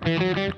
Hey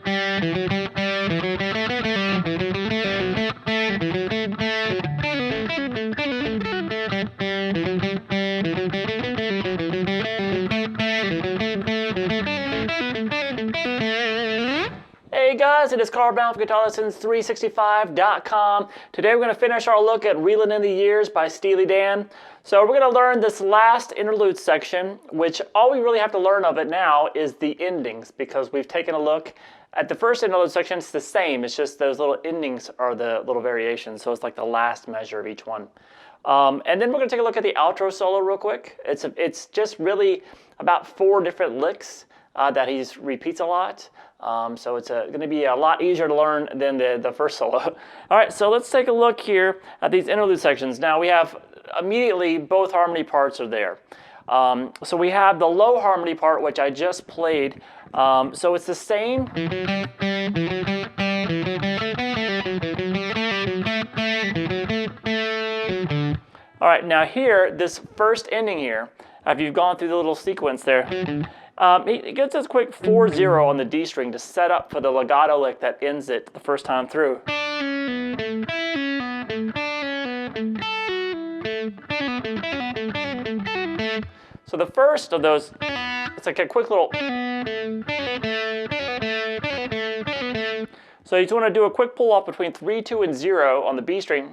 guys, it is Carl Brown from GuitarLessons365.com. Today we're going to finish our look at Reelin In The Years by Steely Dan. So we're going to learn this last interlude section, which all we really have to learn of it now is the endings, because we've taken a look at the first interlude section. It's the same, it's just those little endings are the little variations, so it's like the last measure of each one. And then we're going to take a look at the outro solo real quick. It's just really about 4 different licks that he repeats a lot. So it's going to be a lot easier to learn than the first solo. All right, so let's take a look here at these interlude sections. Now we have immediately both harmony parts are there. So we have the low harmony part, which I just played. So it's the same. All right, now here, this first ending here, if you've gone through the little sequence there, he gets this quick 4-0 on the D string to set up for the legato lick that ends it the first time through. So the first of those, it's like a quick little. So you just want to do a quick pull off between 3, 2, and 0 on the B string.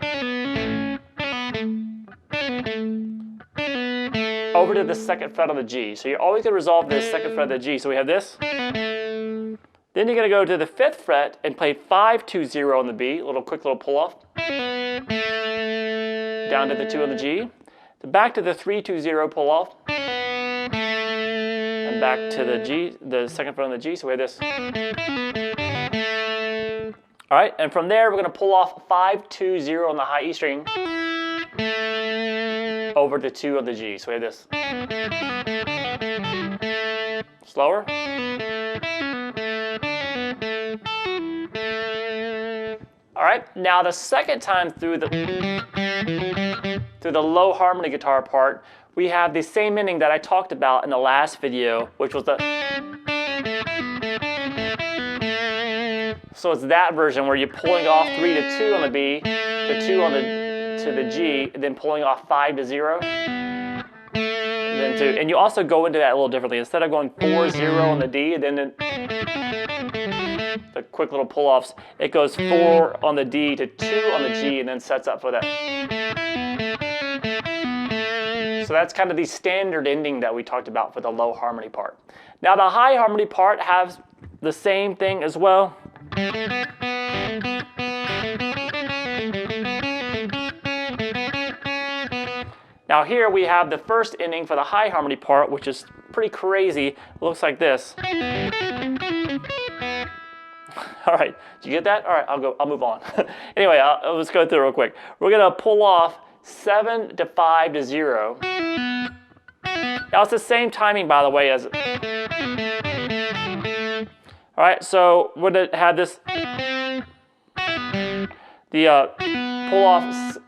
Over to the second fret on the G. So you're always going to resolve this second fret of the G. So we have this. Then you're going to go to the 5th fret and play 5, 2, 0 on the B. A little quick little pull off. Down to the 2 on the G. Then back to the 3, 2, 0 pull off. And back to the G, the second fret on the G. So we have this. All right, and from there we're going to pull off 5, 2, 0 on the high E string. Over to 2 on the G. So we have this. Slower. All right, now the second time through the low harmony guitar part, we have the same ending that I talked about in the last video, which was the. So it's that version where you're pulling off 3 to 2 on the B, to 2 on the to the G, and then pulling off 5 to 0. And then 2. And you also go into that a little differently. Instead of going 4, 0 on the D, and then the quick little pull-offs, it goes 4 on the D to 2 on the G, and then sets up for that. So that's kind of the standard ending that we talked about for the low harmony part. Now the high harmony part has the same thing as well. Now here we have the first ending for the high harmony part, which is pretty crazy. It looks like this. All right, did you get that? All right, I'll move on. Anyway, let's go through it real quick. We're gonna pull off 7 to 5 to 0. Now it's the same timing, by the way, as. All right, so we're gonna have this. The pull off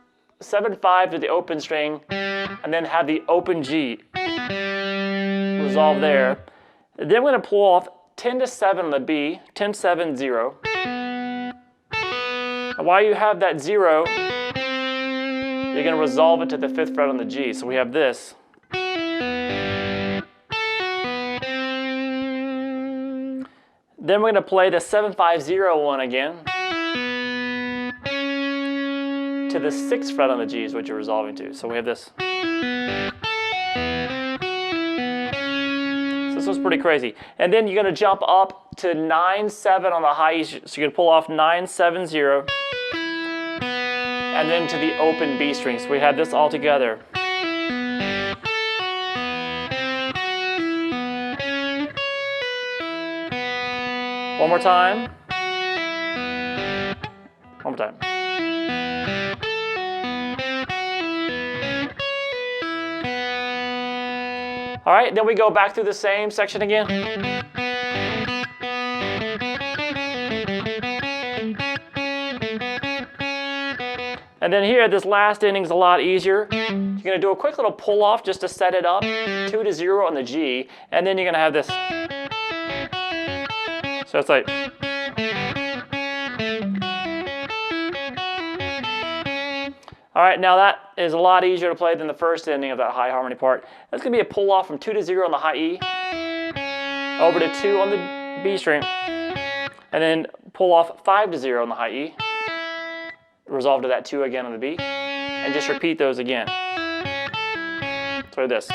7, 5 to the open string, and then have the open G resolve there. Then we're going to pull off 10 to 7 on the B, 10, 7, 0. And while you have that 0, you're going to resolve it to the 5th fret on the G. So we have this. Then we're going to play the 7, 5, 0 one again. To the 6th fret on the G is what you're resolving to. So we have this. So this was pretty crazy. And then you're going to jump up to 9, 7 on the high E. So you're going to pull off 9, 7, 0. And then to the open B string. So we have this all together. One more time. One more time. All right, then we go back through the same section again. And then here, this last ending is a lot easier. You're gonna do a quick little pull off just to set it up, 2 to 0 on the G, and then you're gonna have this. So it's like. All right, now that is a lot easier to play than the first ending of that high harmony part. That's going to be a pull off from 2 to 0 on the high E, over to 2 on the B string, and then pull off 5 to 0 on the high E, resolve to that 2 again on the B, and just repeat those again. So this.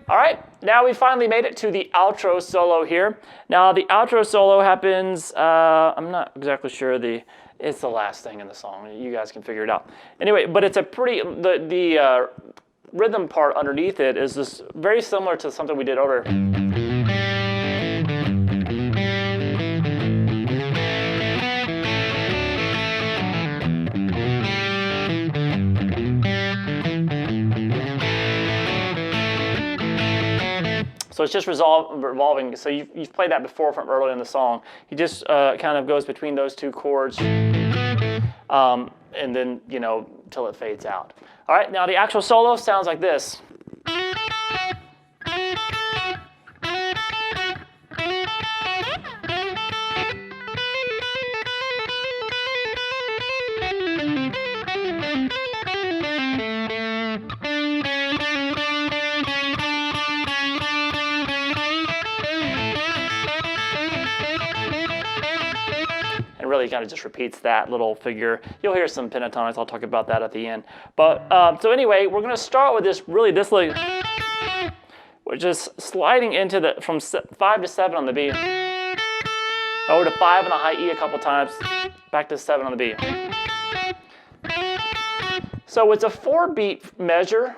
All right, now we finally made it to the outro solo here. Now the outro solo happens, I'm not exactly sure, it's the last thing in the song. You guys can figure it out. Anyway, but it's a pretty, the rhythm part underneath it is this very similar to something we did earlier. So it's just revolving. So you've played that before from earlier in the song. He just kind of goes between those 2 chords, and then, you know, till it fades out. All right, now the actual solo sounds like this. Really kind of just repeats that little figure. You'll hear some pentatonics. I'll talk about that at the end. But so anyway, we're going to start with this lick, which is sliding into the from 5 to 7 on the B, over to 5 on the high E a couple times, back to 7 on the B. So it's a 4-beat measure,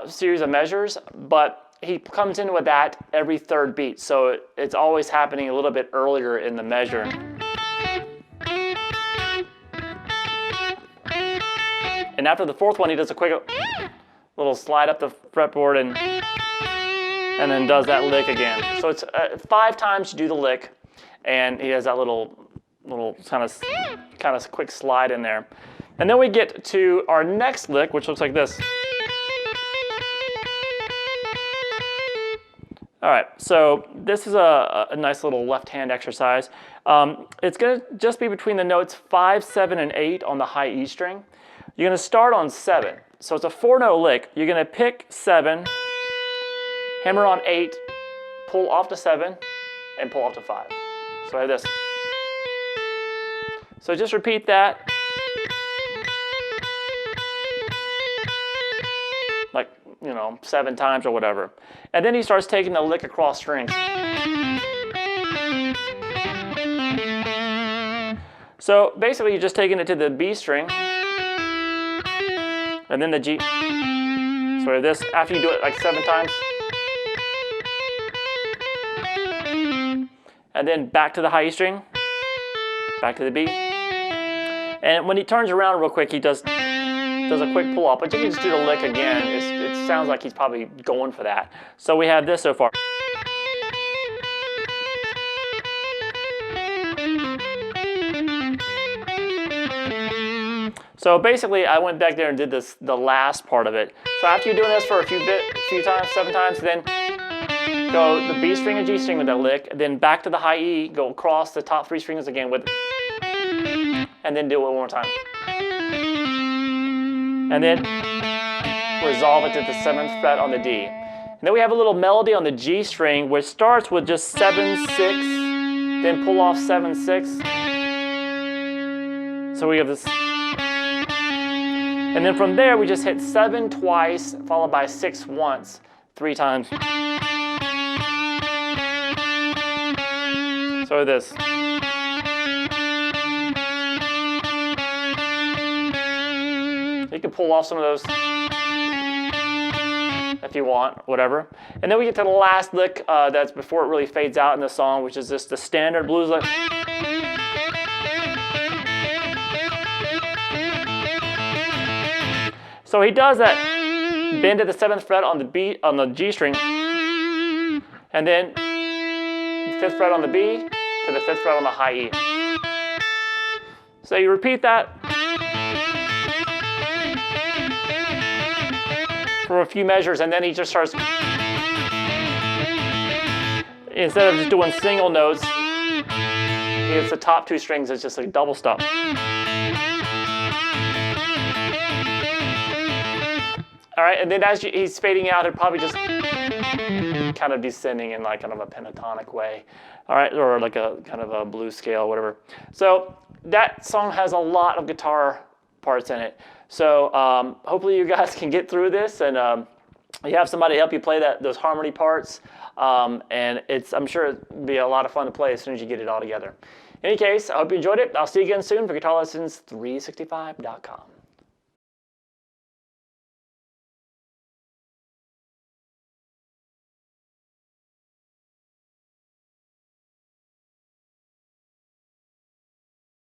series of measures, but he comes in with that every 3rd beat. So it's always happening a little bit earlier in the measure. And after the 4th one, he does a quick little slide up the fretboard and then does that lick again. So it's 5 times you do the lick, and he has that little kind of quick slide in there. And then we get to our next lick, which looks like this. All right, so this is a nice little left-hand exercise. It's going to just be between the notes 5, 7, and 8 on the high E string. You're going to start on 7. So it's a 4-note lick. You're going to pick 7, hammer on 8, pull off to 7, and pull off to 5. So I have this. So just repeat that. Like, you know, 7 times or whatever. And then he starts taking the lick across strings. So basically you're just taking it to the B string, and then the G. So this, after you do it like 7 times, and then back to the high E string, back to the B. And when he turns around real quick, he does a quick pull off, but you can just do the lick again. It sounds like he's probably going for that. So we have this so far. So basically, I went back there and did the last part of it. So after you're doing this for a few times, 7 times, then go the B string and G string with that lick, then back to the high E, go across the top 3 strings again with, and then do it one more time. And then resolve it to the 7th fret on the D. And then we have a little melody on the G string, which starts with just 7, 6, then pull off 7, 6. So we have this. And then from there, we just hit 7 twice, followed by 6 once, 3 times. So this. You can pull off some of those if you want, whatever. And then we get to the last lick that's before it really fades out in the song, which is just the standard blues lick. So he does that bend to the 7th fret on the G string, and then the 5th fret on the B to the 5th fret on the high E. So you repeat that for a few measures, and then he just starts instead of just doing single notes, it's the top 2 strings, it's just a double stop. All right, and then as he's fading out, he'll probably just kind of descending in like kind of a pentatonic way, all right, or like a kind of a blues scale, whatever. So that song has a lot of guitar parts in it. So hopefully you guys can get through this, and you have somebody help you play those harmony parts, and I'm sure it'll be a lot of fun to play as soon as you get it all together. In any case, I hope you enjoyed it. I'll see you again soon for GuitarLessons365.com.